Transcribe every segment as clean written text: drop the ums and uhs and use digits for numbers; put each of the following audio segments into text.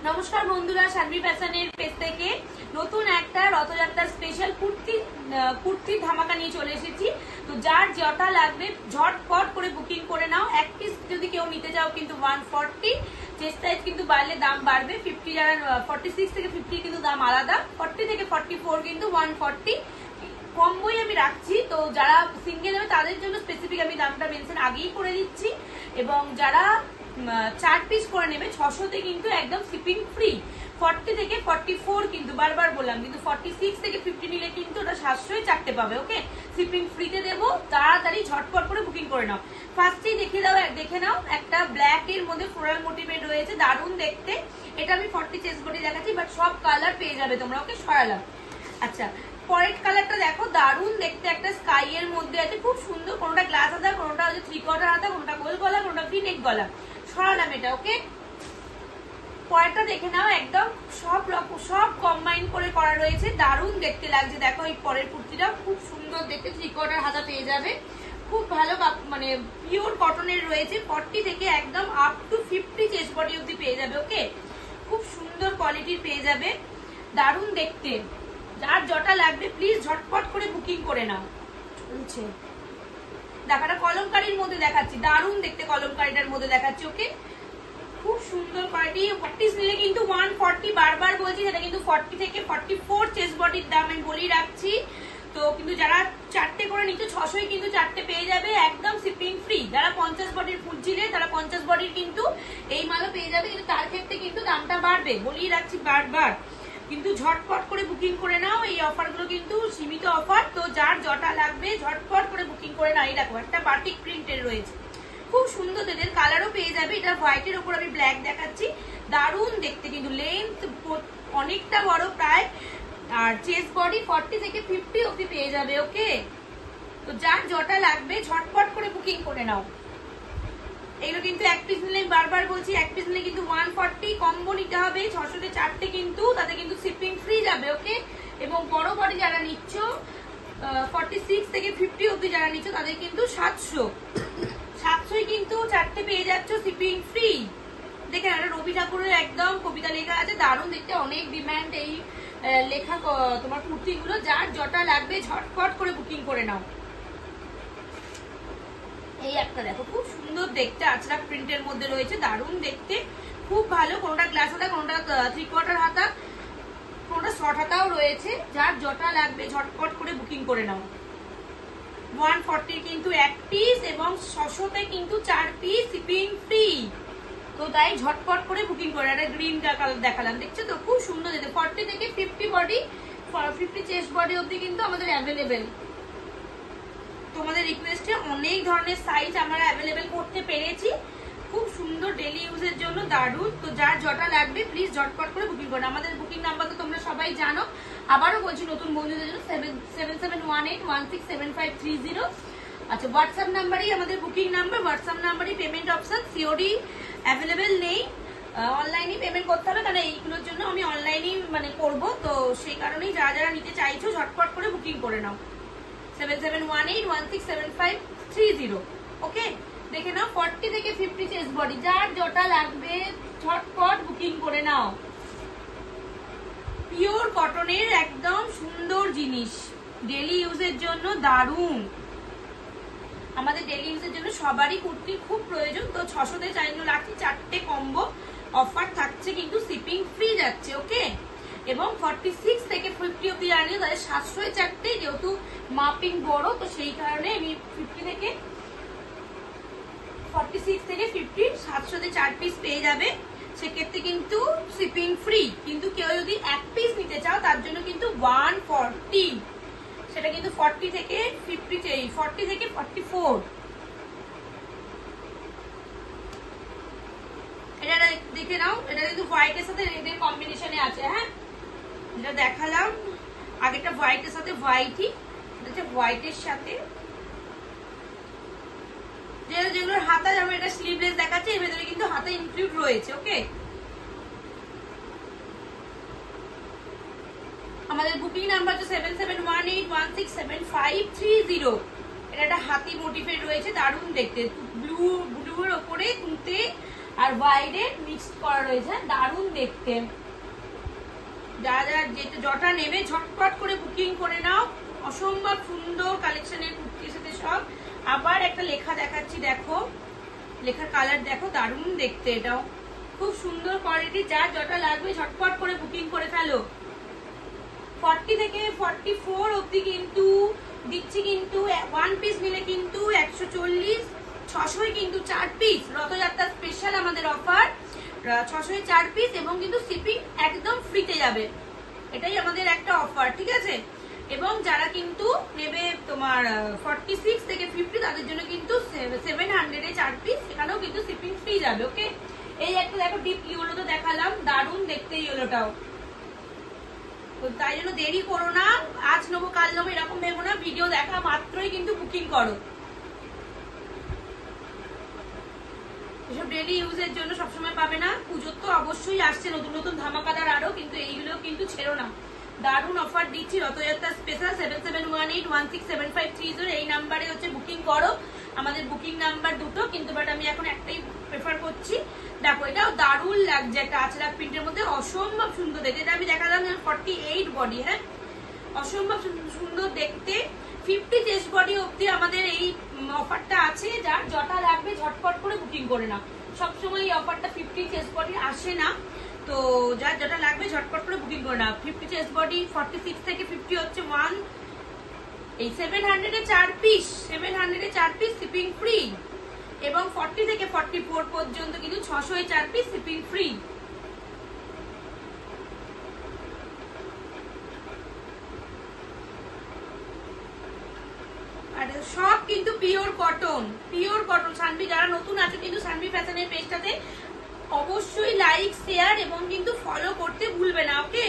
নমস্কার বন্ধুরা, শানভি ফ্যাশনের পেজ থেকে নতুন একটা রথযাত্রার স্পেশাল কুর্তির ধামাকা নিয়ে চলে এসেছি। তো যার যেটা লাগবে ঝটপট করে বুকিং করে নাও। এক পিস যদি কেউ নিতে চাও কিন্তু 140, চেস্ট সাইজ কিন্তু বাড়লে দাম বাড়বে। 50 যারা 46 থেকে 50 কিন্তু দাম আলাদা, 40 থেকে 44 কিন্তু 140 কম্বোই আমি রাখছি। তো যারা সিঙ্গেল হবে তাদের জন্য স্পেসিফিক আমি দামটা মেনশন আগেই করে দিচ্ছি, এবং যারা 4 পিস করে নেবে 600তে কিন্তু একদম শিপিং ফ্রি। 40 থেকে 44 কিন্তু বারবার বললাম, কিন্তু 46 থেকে 50 নিলে কিন্তু ওটা 700 চারটে পাবে। ওকে, শিপিং ফ্রিতে দেবো, তাড়াতাড়ি ঝটপট করে বুকিং করে নাও। ফার্স্টেই দেখে নাও একটা ব্ল্যাক এর মধ্যে ফ্লোরাল মোটিভেট রয়েছে, দারুণ দেখতে। এটা আমি 40 চেস্ট বডি দেখাচ্ছি, বাট সব কালার পেয়ে যাবে তোমরা। ওকে, সরালাম। আচ্ছা, পরের কালারটা দেখো, দারুণ দেখতে, একটা স্কাই এর মধ্যে আছে, খুব সুন্দর। কোনটা গ্লাস হাতা, কোনটা হচ্ছে 3/4 হাতা, কোনটা গোল গলা, কোনটা ভি নেক গলা। সরালাম এটা। ওকে, পরেরটা দেখে নাও, একদম সব কম্বাইন করে করা রয়েছে, দারুণ দেখতে লাগছে। দেখো এই পরের কুর্তিটা খুব সুন্দর দেখতে, 3/4 হাতা পেয়ে যাবে, খুব ভালো মানে পিওর কটনের রয়েছে। 40 থেকে একদম আপ টু 50 চেস্ট বডি অব্দি পেয়ে যাবে। ওকে, খুব সুন্দর কোয়ালিটির পেয়ে যাবে, দারুণ দেখতে। যার যেটা লাগবে প্লিজ ঝটপট করে বুকিং করে নাও। চলছে দেখাটা কলমকারীর মধ্যে দেখাচ্ছি, দারুণ দেখতে কলমকারীটার মধ্যে দেখাচ্ছি। ওকে, খুব সুন্দর কোয়ালিটি। 40 নিলে কিন্তু 140, বারবার বলছি, সেটা কিন্তু 40 থেকে 44 চেস্ট বডির দাম আমি বলেই রাখছি। তো কিন্তু যারা 4টে করে নিচ্ছে 600 কিন্তু 4টে পেয়ে যাবে, একদম শিপিং ফ্রি। যারা 50 বডির খুঁজছিলে তারা 50 বডির কিন্তু এই মালও পেয়ে যাবে, কিন্তু তার ক্ষেত্রে কিন্তু দামটা বাড়বে, বলেই রাখছি বারবার। কিন্তু ঝটপট করে বুকিং করে নাও, এই অফারগুলো কিন্তু সীমিত অফার। তো যার যেটা লাগবে ঝটপট করে বুকিং করে নাও। এই দেখো একটা বাটিক প্রিন্টের রয়েছে, খুব সুন্দর, এদের কালারও পেয়ে যাবে। এটা হোয়াইটের উপর আমি ব্ল্যাক দেখাচ্ছি, দারুণ দেখতে, কিন্তু লেন্থ অনেকটা বড় প্রায়, আর চেস্ট বডি 40 থেকে 50 অব্দি পেয়ে যাবে। ওকে, তো যার যেটা লাগবে ঝটপট করে বুকিং করে নাও। এগুলো কিন্তু এক পিস নিলে, বারবার বলছি, এক পিস নিলে কিন্তু 140, কম্বো নিতে হবে। 600তে 4টে কিন্তু, তাতে কিন্তু শিপিং ফ্রি যাবে। ওকে, এবং বড় বডি যারা নিচ্ছ 46 থেকে 50 অব্দি যারা নিচ্ছ তাদের কিন্তু 700 কিন্তু 4টে পেয়ে যাচ্ছ, শিপিং ফ্রি। দেখেন, একটা রবি ঠাকুরের একদম কবিতা লেখা আছে, দারুণ দেখতে, অনেক ডিমান্ড এই লেখা তোমার কুর্তিগুলো। যার যেটা লাগবে ঝটপট করে বুকিং করে নাও। এই একটা দেখো, খুব সুন্দর দেখতে, আচরা প্রিন্টের মধ্যে রয়েছে, দারুণ দেখতে, খুব ভালো। কোনটা গ্লাস হাতা, কোনটা 3/4 হাতা, কোনটা শর্ট হাতাও রয়েছে। যার যেটা লাগবে ঝটপট করে বুকিং করে নাও। 140 কিন্তু এক পিস, এবং 600তে কিন্তু 4 পিস, শিপিং ফ্রি। তো তাই ঝটপট করে বুকিং করে। একটা গ্রিন কালার দেখালাম, দেখছো তো, খুব সুন্দর দেখতে। 40 থেকে 50 বডি, 50 চেস্ট বডি অব্দি কিন্তু আমাদের অ্যাভেলেবেল। তোমাদের রিকোয়েস্টে অনেক ধরনের সাইজ আমরা অ্যাভেলেবেল করতে পেরেছি, খুব সুন্দর, ডেলি ইউজের জন্য দারুণ। তো যার যেটা লাগবে প্লিজ ঝটপট করে বুকিং করো। আমাদের বুকিং নাম্বার তো তোমরা সবাই জানো, আবারও বলছি নতুন বন্ধুদের জন্য 7718167530। আচ্ছা, হোয়াটসঅ্যাপ নাম্বারই আমাদের বুকিং নাম্বার, হোয়াটসঅ্যাপ নাম্বারই পেমেন্ট অপশন। সিওডি অ্যাভেলেবেল নেই, অনলাইনেই পেমেন্ট করতে হবে, কারণ এইগুলোর জন্য আমি অনলাইনেই মানে করবো। তো সেই কারণেই যারা যারা নিতে চাইছো ঝটপট করে বুকিং করে নাও। 7718167530। ওকে, দেখে নাও, 40 থেকে 50 চেস্ট বডি, যার যেটা লাগবে ঝটপট বুকিং করে নাও। পিওর কটনের একদম সুন্দর জিনিস, ডেলি ইউজের জন্য দারুণ। আমাদের ডেলি ইউজের জন্য সবারই কুর্তি খুব প্রয়োজন। তো 600তে চাইলে রাখছি, 4টে কম্বো অফার থাকছে, কিন্তু শিপিং ফ্রি যাচ্ছে। ওকে, এবং 46 থেকে 50 অব্দি আনলে তাদের 700 4টে, যেহেতু মাপিং বড়, তো সেই কারণে আমি 46 থেকে 50 700তে 4 পিস পেয়ে যাবে, সেক্ষেত্রে কিন্তু শিপিং ফ্রি। কিন্তু কেউ যদি এক পিস নিতে চাও তার জন্য কিন্তু 140, সেটা কিন্তু 40 থেকে 44। এটা দেখে নাও, এটা কিন্তু হোয়াইটের সাথে রেডের কম্বিনেশনে আছে। হ্যাঁ, যেটা দেখালাম আগেটা হোয়াইটের সাথে হোয়াইটই, এটা হোয়াইটের সাথে যেগুলোর হাতা, যেমন এটা স্লিভলেস দেখাচ্ছে, এর ভেতরে কিন্তু হাতা ইনক্লুড রয়েছে। ওকে, আমাদের বুকিং নাম্বার হচ্ছে 7718167530। এটা একটা হাতি মোটিভের রয়েছে, দারুণ দেখতে, ব্লুর ওপরে তুঁতে আর ওয়াইডে মিক্সড করা রয়েছে, দারুণ দেখতে। যারা যটা নেবে ঝটপট করে বুকিং করে নাও, অসম্ভব সুন্দর কালেকশনের কুর্তির সাথে সব। আবার একটা লেখা দেখাচ্ছি, দেখো লেখার কালার দেখো, দারুণ দেখতে, এটাও খুব সুন্দর কোয়ালিটি। যার যটা লাগবে ঝটপট করে বুকিং করে ফেলো। 40 থেকে 44 অবধি কিন্তু দিচ্ছি, কিন্তু 1 পিস নিলে কিন্তু 140, 600 কিন্তু 4 পিস, রথযাত্রা স্পেশাল আমাদের অফার, 600 4 পিস, এবং কিন্তু শিপিং একদম ফ্রিতে যাবে, এটাই আমাদের একটা অফার, ঠিক আছে। এবং যারা কিন্তু নেবে তোমার 46 থেকে 50 তাদের জন্য কিন্তু 700 4 পিস, সেখানেও কিন্তু শিপিং ফ্রি যাবে, ওকে। এই একটা দেখো ডিপ ইয়েলো তো দেখালাম, দারুণ দেখতে ইয়েলোটাও। তো তাই জন্য দেরি করো না, আজ নেবো কাল নেবো এরকম ভেবো না, ভিডিও দেখা মাত্রই কিন্তু বুকিং করো। এসব ডেলি ইউজের জন্য সবসময় পাবে না, পুজোর তো অবশ্যই আসছে নতুন নতুন ধামাকাদার আরো, কিন্তু এইগুলো কিন্তু ছেড়ো না, দারুণ অফার দিচ্ছি রথযাত্রা স্পেশাল। 7718167530 এই নাম্বারে হচ্ছে বুকিং করো। আমাদের বুকিং নাম্বার দুটো, কিন্তু বাট আমি এখন একটাই প্রেফার করছি। দেখো এটাও দারুণ লাগছে, একটা আচরাক প্রিন্টের মধ্যে, অসম্ভব সুন্দর দেখতে। এটা আমি দেখালাম 48 বডি, হ্যাঁ অসম্ভব সুন্দর দেখতে। 50 চেস্ট বডি অবধি আমাদের এই অফারটা আছে, যার যটা লাগবে ঝটপট করে বুকিং করে নাও। সবসময় এই অফারটা 50 চেস্ট বডি আসে না, তো যার যেটা লাগবে ঝটপট করে বুকিং করে নাও। 50 চেস্ট বডি, 46 থেকে 50 হচ্ছে 1, এই 700 এ 4 পিস, 700 এ 4 পিস শিপিং ফ্রি, এবং 40 থেকে 44 পর্যন্ত কিন্তু 600 এ 4 পিস শিপিং ফ্রি। আর সব কিন্তু pure cotton, pure cotton. Sanvi যারা নতুন আছে কিন্তু সানভি ফ্যাশনের পেজটাতে অবশ্যই লাইক শেয়ার এবং কিন্তু ফলো করতে ভুলবে না, ওকে।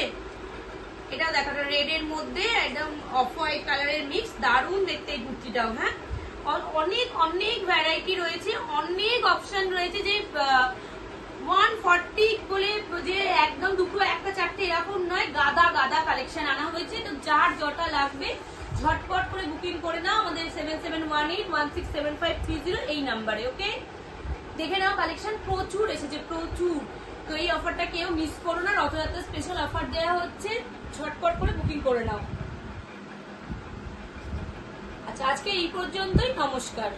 এটা দেখো রেড এর মধ্যে একদম অফ হোয়াইট কালারের মিক্স, দারুণ দেখতে এই কুর্তিটাও, হ্যাঁ অনেক অনেক ভ্যারাইটি রয়েছে, অনেক অপশন রয়েছে, যে 140 বলে যে একদম দুটো একটা চারটে এরকম নয়, গাদা গাদা কালেকশন আনা হয়েছে। তো যার যটা লাগবে ঝটপট করে বুকিং করে নাও আমাদের 7718167530 এই নাম্বারে, ওকে। দেখে নাও কালেকশন প্রচুর এসেছে, প্রচুর। তো এই অফারটা কেউ মিস করো না, রথযাত্রা স্পেশাল অফার দেওয়া হচ্ছে, ঝটপট করে বুকিং করে নাও। আচ্ছা আজকে এই পর্যন্তই, নমস্কার।